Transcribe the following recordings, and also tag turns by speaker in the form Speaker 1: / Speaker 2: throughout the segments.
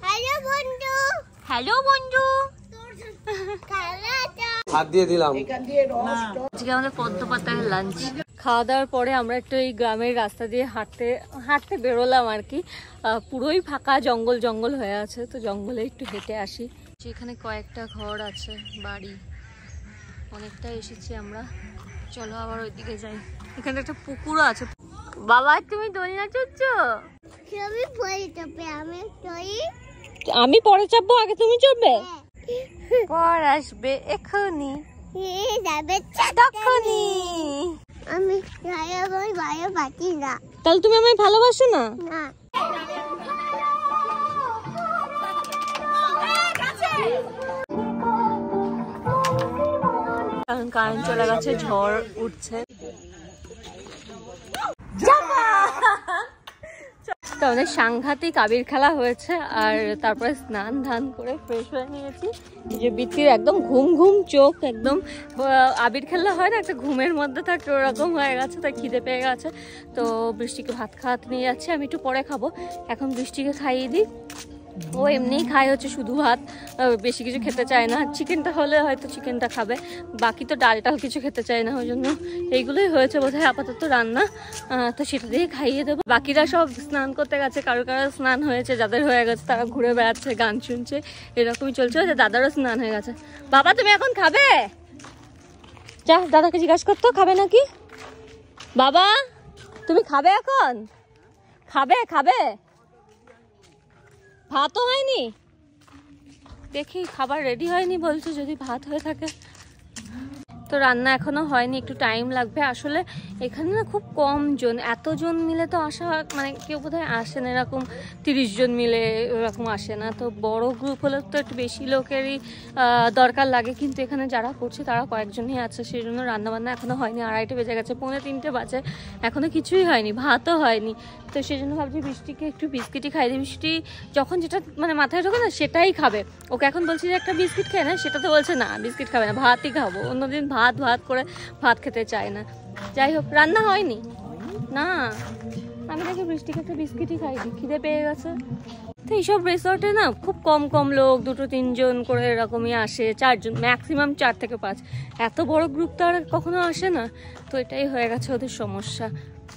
Speaker 1: Hello বন্ধু।
Speaker 2: Hello বন্ধু।
Speaker 3: হাত দিয়ে দিলাম।
Speaker 2: আজকে আমাদের পদ্ম পাতায় লাঞ্চ। খাওয়া দাওয়ার পরে আমরা একটু এই গ্রামের রাস্তা দিয়ে হাঁটতে বেরোলাম আর কি। পুরোই ফাঁকা, জঙ্গল জঙ্গল হয়ে আছে, তো জঙ্গলে একটু হেঁটে আসি। এখানে কয়েকটা ঘর আছে, বাড়ি অনেকটা এসেছি আমরা। চলো আবার ওইদিকে যাই। এখানে একটা পুকুরও আছে। বাবা তুমি দোলনা চড়ছো? আমি পরে চাপবো, আগে তুমি চড়বে? পর আসবে এখনই, তখনই।
Speaker 1: আমি ভালোবাসি না।
Speaker 2: তাহলে তুমি আমায় ভালোবাসো না? কারণ কারেন্ট চলে গেছে, ঝড় উঠছে। তো আমাদের সাংঘাতিক আবির খেলা হয়েছে, আর তারপরে স্নান ধান করে ফ্রেশ হয়ে নিয়েছি। যে বৃষ্টির একদম ঘুম ঘুম চোখ, একদম আবির খেলা হয় না একটা ঘুমের মধ্যে থাকে, ওরকম হয়ে গেছে। তাই খিদে পেয়ে গেছে, তো বৃষ্টিকে ভাত খাওয়াতে নিয়ে যাচ্ছি। আমি একটু পরে খাবো, এখন বৃষ্টিকে খাইয়ে দিই। ও এমনিই খায় হচ্ছে শুধু ভাত, বেশি কিছু খেতে চায় না। চিকেনটা হলে হয়তো চিকেনটা খাবে, বাকি তো ডালটাও কিছু খেতে চায় না। ওই জন্য এইগুলোই হয়েছে বোধহয় আপাতত রান্না, তো সেটা দিয়ে খাইয়ে দেবো। বাকিরা সব স্নান করতে গেছে, কারো স্নান হয়েছে, যাদের হয়ে গেছে তারা ঘুরে বেড়াচ্ছে, গান শুনছে, এরকমই চলছে। দাদারও স্নান হয়ে গেছে। বাবা তুমি এখন খাবে? যা দাদাকে জিজ্ঞাসা করতো খাবে নাকি। বাবা তুমি খাবে এখন? খাবে খাবে? ভাতও হয়নি, দেখি খাবার রেডি হয়নি বলছে, যদি ভাত হয়ে থাকে। তো রান্না এখনো হয়নি, একটু টাইম লাগবে। আসলে এখানে না খুব কম জন, এতজন মিলে তো আসা মানে কেউ বোধহয় আসে না, এরকম 30 জন মিলে এরকম আসে না। তো বড় গ্রুপ হলে তো একটু বেশি লোকেরই দরকার লাগে, কিন্তু এখানে যারা করছে তারা কয়েকজনই আছে, সেই জন্য রান্নাবান্না এখনো হয়নি। 2:30 বেজে গেছে, 2:45 বাজে, এখনো কিছুই হয়নি, ভাতও হয়নি। তো সেই জন্য ভাবছি বৃষ্টিকে একটু বিস্কিটই খাই দিই। বৃষ্টি যখন যেটা মানে মাথায় ঢোকে না সেটাই খাবে। ওকে এখন বলছি যে একটা বিস্কিট খেয়ে না, সেটা তো বলছে না, বিস্কিট খাবে না, ভাতই খাবো। অন্যদিন ভাত ভাত করে ভাত খেতে চায় না। যাই হোক, রান্না হয়নি না, আমি দেখি বৃষ্টিকে একটা বিস্কিটই খাই দিই, খিদে পেয়ে গেছে। তো এইসব রিসর্টে না খুব কম কম লোক, 2-3 জন করে এরকমই আসে, 4 জন ম্যাক্সিমাম, 4 থেকে 5। এত বড় গ্রুপ তো আর কখনো আসে না, তো এটাই হয়ে গেছে ওদের সমস্যা।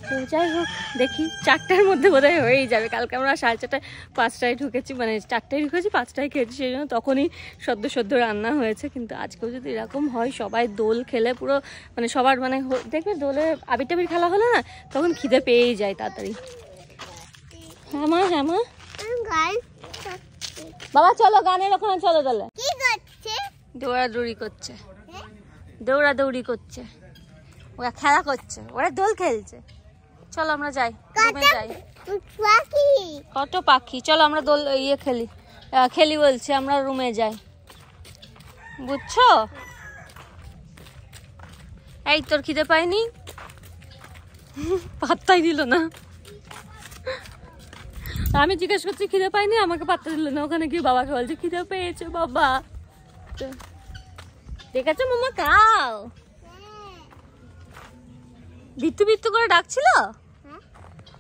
Speaker 2: তো যাই হোক, দেখি 4টার মধ্যে বোধহয় হয়েই যাবে। কালকে আমরা 4:30 5টায় ঢুকেছি, মানে 4টায় ঢুকেছি, 5টায় খেয়েছি, সেই জন্য তখনই সদ্য রান্না হয়েছে। কিন্তু আজকেও যদি এরকম হয়, সবাই দোল খেলে পুরো মানে সবার মানে দেখবে দোলে আবির টাবির খেলা হলে না, তখন খিদে পেয়েই যায় তাড়াতাড়ি। হ্যাঁ মা, হ্যাঁ মা। বাবা চলো গানের ওখানে চলো। তাহলে দৌড়াদৌড়ি করছে, দৌড়াদৌড়ি করছে, ওরা খেলা করছে, ওরা দোল খেলছে। চলো আমরা যাই, রুমে যাই। কত পাখি, চলো আমরা দোল খেলি বলছি, আমরা রুমে যাই, বুঝছো? এই তোর খিদে পায়নি? পাত্তাই দিল না। আমি জিজ্ঞেস করছি খিদে পাইনি, আমাকে পাত্তা দিল না। ওখানে গিয়ে বাবাকে বলছে খিদে পেয়েছে বাবা। দেখেছো মামা খাও, বিত্তু বিত্তু করে ডাকছিল।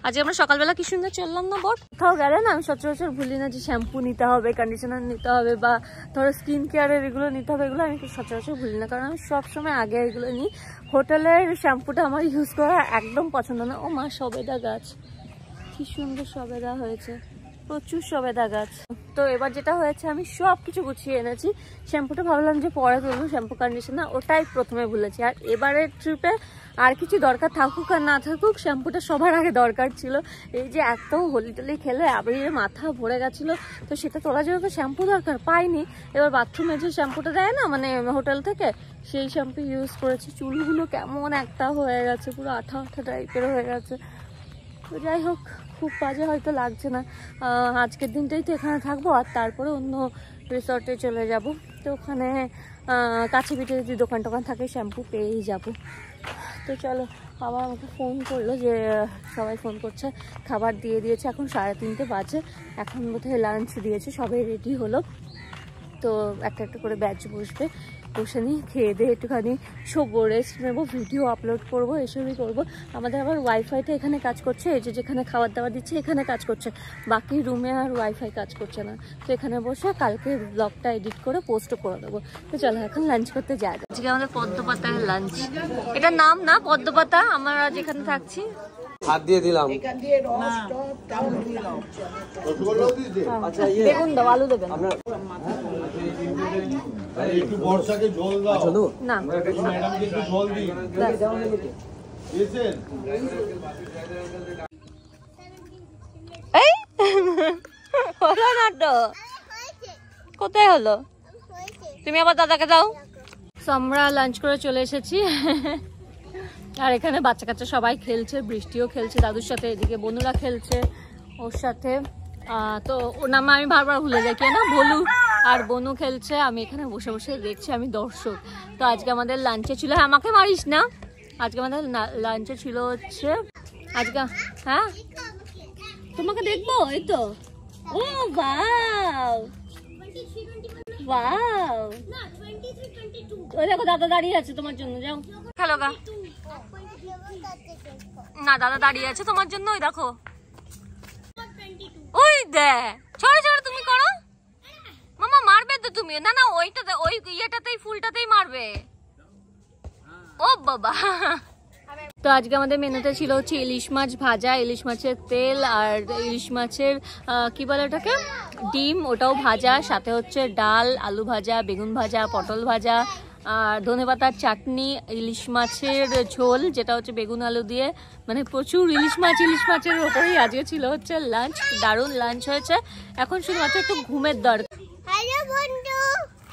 Speaker 2: আজকে আমরা সকালবেলা কি সুন্দর চললাম না বট। কোথাও গেলে না আমি সচরাচর ভুলি না যে শ্যাম্পু নিতে হবে, কন্ডিশনার নিতে হবে, বা ধরো স্কিন কেয়ারের এগুলো নিতে হবে, এগুলো আমি সচরাচর ভুলি না, কারণ আমি সবসময় আগে এগুলো নিই। হোটেলের শ্যাম্পুটা আমার ইউজ করা একদম পছন্দ না। ও মা, সবেদা গাছ, কি সুন্দর সবেদা হয়েছে, প্রচুর সবেদা গাছ। তো এবার যেটা হয়েছে, আমি সব কিছু গুছিয়ে এনেছি। শ্যাম্পুটা ভাবলাম যে পরে তুলবো, শ্যাম্পু কন্ডিশনার ওটাই প্রথমে ভুলেছি। আর এবারের ট্রিপে আর কিছু দরকার থাকুক আর না থাকুক, শ্যাম্পুটা সবার আগে দরকার ছিল। এই যে এত হোলি টোলি খেলে আবিরের মাথা ভরে গেছিলো, তো সেটা তোলার জন্য তো শ্যাম্পু দরকার, পাইনি। এবার বাথরুমে যে শ্যাম্পুটা দেয় না মানে হোটেল থেকে, সেই শ্যাম্পু ইউজ করেছি। চুলগুলো কেমন একটা হয়ে গেছে, পুরো আঠা আঠা টাইপের হয়ে গেছে। তো যাই হোক, খুব বাজে হয়তো লাগছে না। আজকের দিনটাই তো এখানে থাকবো, আর তারপরে অন্য রিসর্টে চলে যাব। তো ওখানে কাছে পিঠে যদি দোকান টোকান থাকে শ্যাম্পু পেয়েই যাব। তো চলো, বাবা আমাকে ফোন করলো, যে সবাই ফোন করছে, খাবার দিয়ে দিয়েছে, এখন 3:30 বাজে, এখন বোধহয় লাঞ্চ দিয়েছে, সবাই রেডি হলো। তো একটা একটা করে ব্যাচ বসবে, বসে নিই, খেয়ে দিয়ে একটুখানি শোবো, রেস্ট নেবো, ভিডিও আপলোড করবো, এসবই করবো। আমাদের আবার ওয়াইফাইটা এখানে কাজ করছে, এই যে যেখানে খাবার দাবার দিচ্ছে এখানে কাজ করছে, বাকি রুমে আর ওয়াইফাই কাজ করছে না। তো এখানে বসে কালকে ব্লগটা এডিট করে পোস্টও করে দেবো। তো চলো এখন লাঞ্চ করতে যাওয়া যায়। আজকে আমাদের পদ্মপাতার লাঞ্চ, এটার নাম না পদ্মপাতা, আমরা যেখানে থাকছি।
Speaker 3: হাত দিয়ে দিলাম,
Speaker 2: বেগুন দাও, আলু দেবেন
Speaker 4: একটু বর্ষাকে ঝোল দাও
Speaker 2: না,
Speaker 4: ম্যাডামকে একটু ঝোল দিন দিয়েছেন।
Speaker 2: এই হলো না তো, কোথায় হলো? তুমি আবার দাদাকে দাও। তো আমরা লাঞ্চ করে চলে এসেছি আর এখানে বাচ্চা কাচ্চা সবাই খেলছে, বৃষ্টিও খেলছে দাদুর সাথে, এদিকে বনুরা খেলছে ওর সাথে। তো ওর নামে আমি বারবার ভুলে যাই, কে না, বলু আর বনু খেলছে, আমি এখানে বসে বসে দেখছি, আমি দর্শক। তো আজকে আমাদের লাঞ্চে ছিল, আমাকে মারিস না, আজকে আমাদের লাঞ্চে ছিল হচ্ছে আজকে, হ্যাঁ তোমাকে দেখবো, এই তো। ও ওয়াও ওয়াও, ওই দেখো দাদা দাঁড়িয়ে আছে তোমার জন্য, যাও খেলো গা। না দাদা দাঁড়িয়ে আছে তোমার জন্য, ওই দেখো, ওই দে, ছড়ে ছড়ে তুমি করো, মামা মারবে তো তুমি, না না ওইটাতে, ওই ইয়েটাতেই ফুলটাতেই মারবে, ও বাবা। তো আজকে আমাদের মেনুতে ছিল হচ্ছে ইলিশ মাছ ভাজা, ইলিশ মাছের তেল, আর ইলিশ মাছের কি বলে ওটাকে, ডিম, ওটাও ভাজা, সাথে হচ্ছে ডাল, আলু ভাজা, বেগুন ভাজা, পটল ভাজা, আর ধনেপাতার চাটনি, ইলিশ মাছের ঝোল যেটা হচ্ছে বেগুন আলু দিয়ে, মানে প্রচুর ইলিশ মাছের ওপরেই আজকে ছিল হচ্ছে লাঞ্চ। দারুণ লাঞ্চ হয়েছে, এখন শুধুমাত্র একটু ঘুমের দরকার।
Speaker 1: হ্যালো বন্ধু,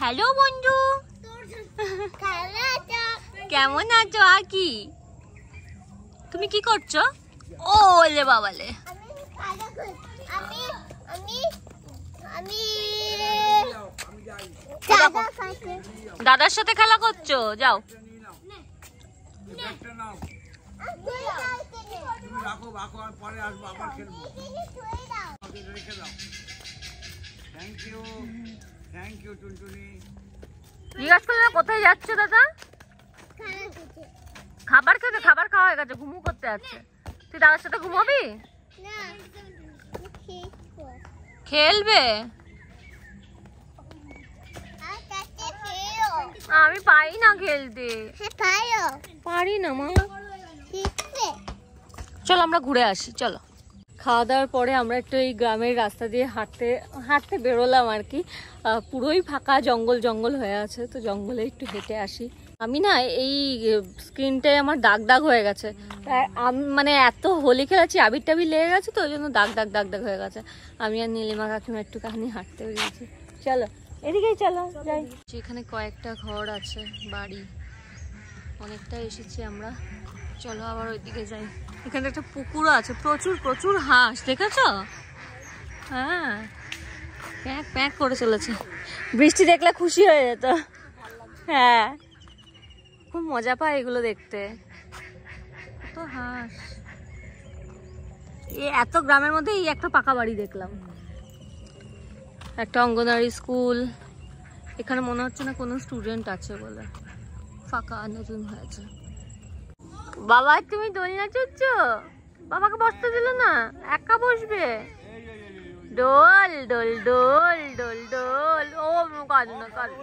Speaker 2: হ্যালো বন্ধু, কেমন আছো? আর কি তুমি কি করছো? ও লে বাবালে, দাদার সাথে খেলা করছো, যাও। জিজ্ঞাসা করলে কোথায় যাচ্ছ দাদা? খাবার খেতে, খাবার খাওয়া হয়ে গেছে, ঘুমু করতে যাচ্ছে। তুই দাদার সাথে ঘুমাবি? খেলবে? আমি পারি না খেলতে, পারি না মা। চলো আমরা ঘুরে আসি, চলো। খাওয়া দাওয়ার পরে আমরা একটু এই গ্রামের রাস্তা দিয়ে হাঁটতে বেরোলাম আর কি। পুরোই ফাঁকা, জঙ্গল জঙ্গল হয়ে আছে, তো জঙ্গলে একটু হেঁটে আসি। আমি না এই স্ক্রিনটায় আমার দাগ দাগ হয়ে গেছে, মানে এত হোলি খেলেছি, আবির টাবির লেগে গেছে, তো ওই জন্য দাগ দাগ হয়ে গেছে। আমি আর নীলিমা কাকিমা একটুখানি হাঁটতে বেরিয়েছি, চলো এদিকেই চলো যাই। এখানে কয়েকটা ঘর আছে, বাড়ি, অনেকটা এসেছি আমরা, চলো আবার ওইদিকে যাই। এখানে একটা পুকুরও আছে, প্রচুর হাঁস, দেখেছো? হ্যাঁ, প্যাক প্যাক করে চলেছে, বৃষ্টি দেখলে খুশি হয়ে যেত। হ্যাঁ, খুব মজা পায় এগুলো দেখতে, কত হাঁস। এত গ্রামের মধ্যে এই একটা পাকা বাড়ি দেখলাম, একটা অঙ্গনওয়াড়ি স্কুল। এখানে মনে হচ্ছে না কোনো স্টুডেন্ট আছে বলে, ফাঁকা, নতুন হয়েছে। বাবা তুমি দোলনা চড়ছো? বাবাকে বসতে দিল না, একা বসবে। ডোল ডোল ডোল ডোল ডোল, ও কাঁদো না কাঁদো।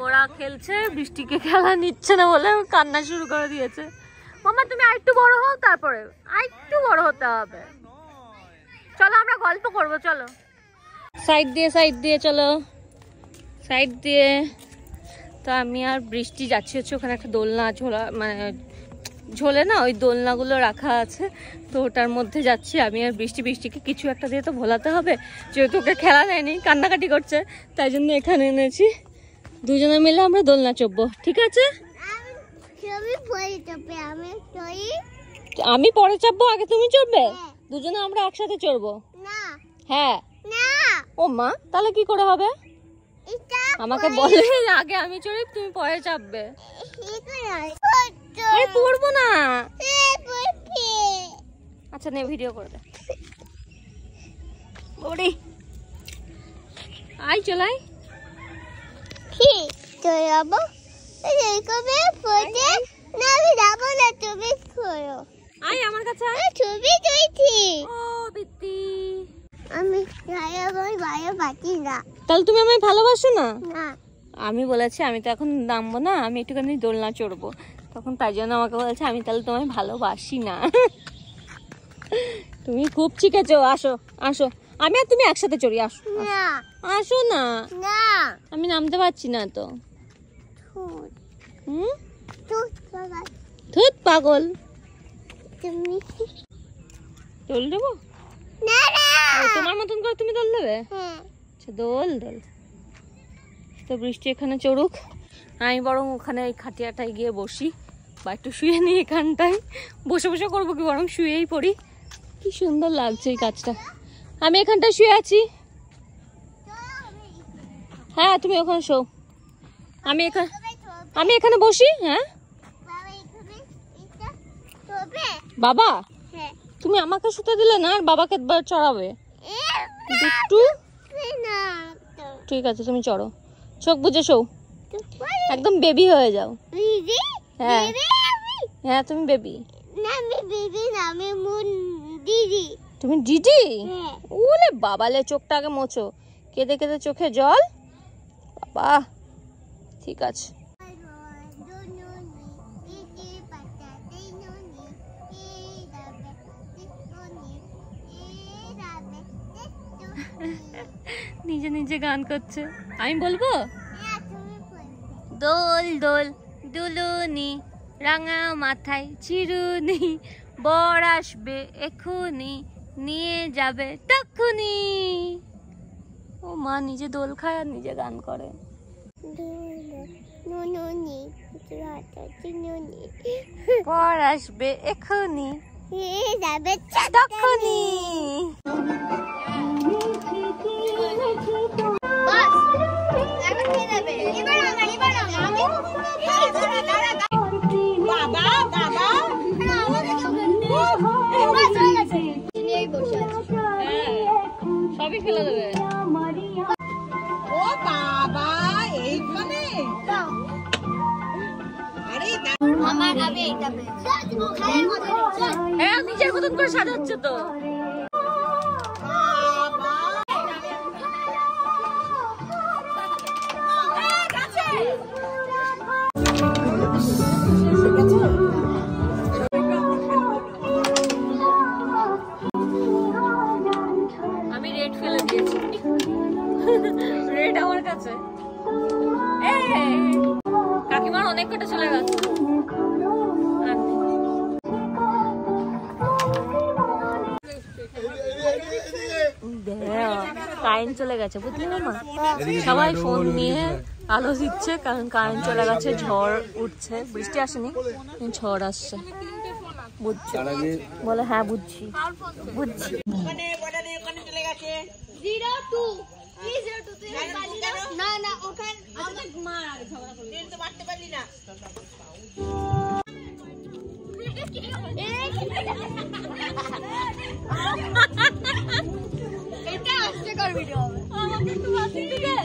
Speaker 2: ওরা খেলছে, বৃষ্টিকে খেলা নিচ্ছে না বলে কান্না শুরু করে দিয়েছে। মামা তুমি আরেকটু বড় হও, তারপরে আরেকটু বড় হতে হবে। চলো আমরা গল্প করবো, চলো সাইড দিয়ে চলো, সাইড দিয়ে। তো আমি আর বৃষ্টি যাচ্ছি হচ্ছে ওখানে একটা দোলনা ঝোলে না, ওই দোলনাগুলো রাখা আছে, তো ওটার মধ্যে যাচ্ছি আমি আর বৃষ্টিকে কিছু একটা দিয়ে তো ভোলাতে হবে, যেহেতু ওকে খেলা দেয়নি, কান্নাকাটি করছে, তাই জন্য এখানে এনেছি। দুজনে মিলে আমরা দোলনা চড়বো, ঠিক আছে? আমি পরে চাপবো, আগে তুমি চড়বে? দুজনে আমরা একসাথে চড়বো। হ্যাঁ, ও মা, তাহলে কি করে হবে? আমাকে বলে আগে আমি চড়ি, তুমি পরে চাপবে। পড়বো না, আচ্ছা নে ভিডিও করে দে। ওরে আই চলাই,
Speaker 1: চলে যাবো এইভাবে পড়ে না আমি যাবো না তুমি করো
Speaker 2: আয় আমার কাছে আয়।
Speaker 1: ছবি তুলছি
Speaker 2: ও বিত্তি,
Speaker 1: আমি ভালো পাচ্ছি না
Speaker 2: তাহলে তুমি আমায় ভালোবাসো না?
Speaker 1: না
Speaker 2: আমি বলেছি আমি তো এখন নামবো না, আমি একটুখানি দোলনা চড়বো, তখন তাই জন্য আমাকে বলছে আমি তাহলে তোমায় ভালোবাসি না। তুমি খুব শিখেছো, আসো আসো, আমি আর তুমি একসাথে চড়ি, আসো
Speaker 1: না
Speaker 2: আসো না,
Speaker 1: না
Speaker 2: আমি নামতে পারছি না তো। হুম, ধুত পাগল,
Speaker 1: তুমি
Speaker 2: দোল দেবো?
Speaker 1: না না
Speaker 2: ও, তোমার মতন করে তুমি দোল দেবে?
Speaker 1: হ্যাঁ
Speaker 2: আচ্ছা দোল দোল। তো বৃষ্টি এখানে চড়ুক, আমি বরং ওখানে এই খাটিয়াটায় গিয়ে বসি বা একটু শুয়ে নিই এখানটায়। বসে বসে করবো কি, বরং শুয়েই পড়ি। কি সুন্দর লাগছে এই কাজটা। আমি এখানটায় শুয়ে আছি, হ্যাঁ তুমি ওখানে শো, আমি এখানে বসি। হ্যাঁ বাবা,
Speaker 1: হ্যাঁ
Speaker 2: তুমি আমাকে শুতে দিলে না, আর বাবাকে চড়াবে একটু। ঠিক আছে তুমি চড়ো, চোখ বুঝে শো, একদম বেবি হয়ে যাও। হ্যাঁ হ্যাঁ তুমি বেবি।
Speaker 1: না আমি বেবি না, আমি মুন দিদি।
Speaker 2: তুমি ডিডি?
Speaker 1: হ্যাঁ
Speaker 2: ওলে বাবালে, চোখটা আগে মোছো, কেঁদে কেঁদে চোখে জল। বাবা ঠিক আছে। নিজে নিজে গান করছে, আমি বলবো দোল দোল দুলুনি রাঙা মাথায় চিরুনি, বর আসবে এখুনি নিয়ে যাবে তখুনি। ও মা নিজে দোল খায় আর নিজে গান করে। বর আসবে এখুনি তখুনি। সবই ফেলে দেবে।
Speaker 3: ও বাবা এইখানে
Speaker 1: আমার আমি এটা
Speaker 2: হ্যাঁ নিজের মতন করে সাজাচ্ছে তো। আমি রেড ফেলে দিয়েছি, রেড আমার কাছে। কাকিমার অনেক কটা চলে গেছে। কারেন্ট চলে গেছে বুঝলি মামা, সবাই ফোন নিয়ে আলো দিচ্ছে কারণ কারেন্ট চলে গেছে, ঝড় উঠছে, বৃষ্টি আসেনি ঝড় আসছে। বুঝছি বলে, হ্যাঁ বুঝছি বুঝছি।
Speaker 3: চলে গেছে
Speaker 1: 02 না না ওখানে
Speaker 3: তো মারতে পারলি না।
Speaker 1: এটা আসছে কর ভিডিও হবে।
Speaker 2: আমাকে একটু বাঁচিয়ে দিবে?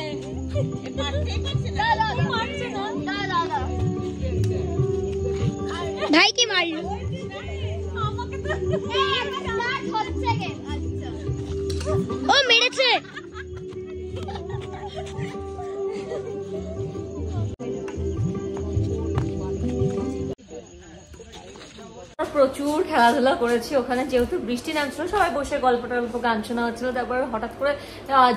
Speaker 1: ভাই কি মারলো? ও মেরেছে।
Speaker 2: প্রচুর খেলাধুলা করেছি ওখানে, যেহেতু বৃষ্টি নামছিল সবাই বসে গল্প টল্প গান শোনা হচ্ছিল। তারপর হঠাৎ করে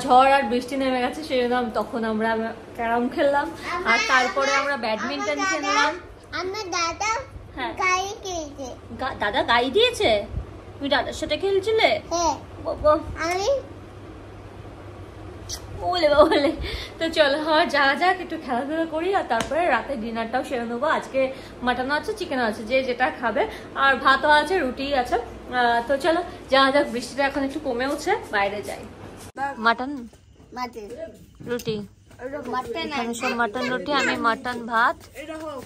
Speaker 2: ঝড় আর বৃষ্টি নেমে গেছে, সেই জন্য তখন আমরা ক্যারাম খেললাম, আর তারপরে আমরা ব্যাডমিন্টন খেললাম।
Speaker 1: আমার দাদা
Speaker 2: হ্যাঁ
Speaker 1: গাড়ি কিনেছে।
Speaker 2: দাদা গাড়ি দিয়েছে? তুমি দাদার সাথে খেলছিলে?
Speaker 1: হ্যাঁ আমি
Speaker 2: বলে বলে। তো চলো যা যাক একটু খেলাধুলা করি, আর তারপরে রাতে ডিনারটাও সেরে নেবো। আজকে মাটনও আছে, চিকেন আছে, যে যেটা খাবে, আর ভাতও আছে, রুটি আছে। তো চলো যা যাক, বৃষ্টিটা এখন একটু কমেওছে, বাইরে যাই। মাটন রুটি, এখানে সব মাটন রুটি, আমি মাটন ভাত,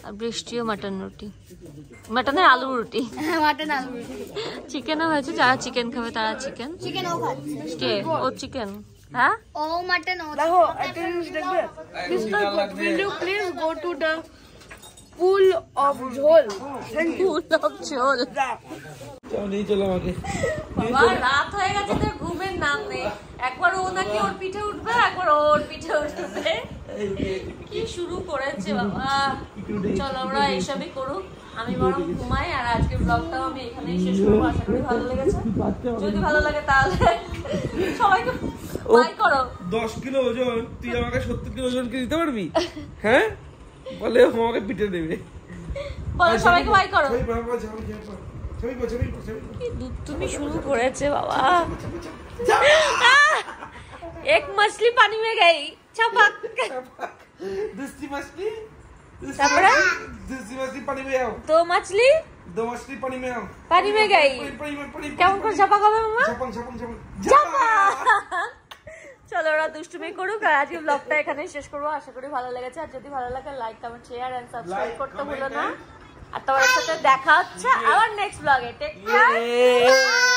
Speaker 2: আর বৃষ্টিও মাটন রুটি, মাটনের আলু রুটি,
Speaker 1: মাটন আলু
Speaker 2: চিকেনও হয়েছে, যারা চিকেন খাবে তারা চিকেন।
Speaker 1: চিকেন ও খাচ্ছে।
Speaker 2: কে ও চিকেন? হ্যাঁ
Speaker 1: Oh, mutton.
Speaker 5: দেখো attendance দেখবে Mr. will you please go to the pool of jhol thank you
Speaker 2: চল
Speaker 6: চলো নিয়ে চলো আমাকে
Speaker 2: বাবা রাত হয়ে গেছে তো ঘুমের নাম নেই একবার ও নাকি ওর পিঠে উঠবে একবার ওর পিঠে উঠবে কি শুরু করেছে বাবা চলো আমরা এইসবই করুক আমি বরং ঘুমাই আর আজকের ব্লগটাও আমি এখানেই শেষ করবো আশা করি ভালো লেগেছে যদি ভালো লাগে তাহলে সবাইকে বাই করো
Speaker 6: 10 কিলো ওজন তুই আমাকে 70 কিলো ওজন কি দিতে পারবি হ্যাঁ বলে ও আমাকে পিঠে দেবে
Speaker 2: বলো সবাইকে বাই করো
Speaker 6: ছবি বাবা ছবি
Speaker 2: কি দুষ্টুমি শুরু করেছে বাবা एक मछली पानी में गई छपक
Speaker 6: दूसरी मछली
Speaker 2: तापरा
Speaker 6: दूसरी मछली पानी में आओ
Speaker 2: दो मछली
Speaker 6: पानी में आओ
Speaker 2: पानी में गई কেমন করে ছপক হবে মামা চলো ওরা দুষ্টুমি করুক আর আজকে ব্লগটা এখানেই শেষ করবো আশা করি ভালো লেগেছে আর যদি ভালো লাগে like comment share and subscribe করতে ভুলো না আর তোমার সাথে দেখা হচ্ছে আবার নেক্সট ব্লগে টেক কেয়ার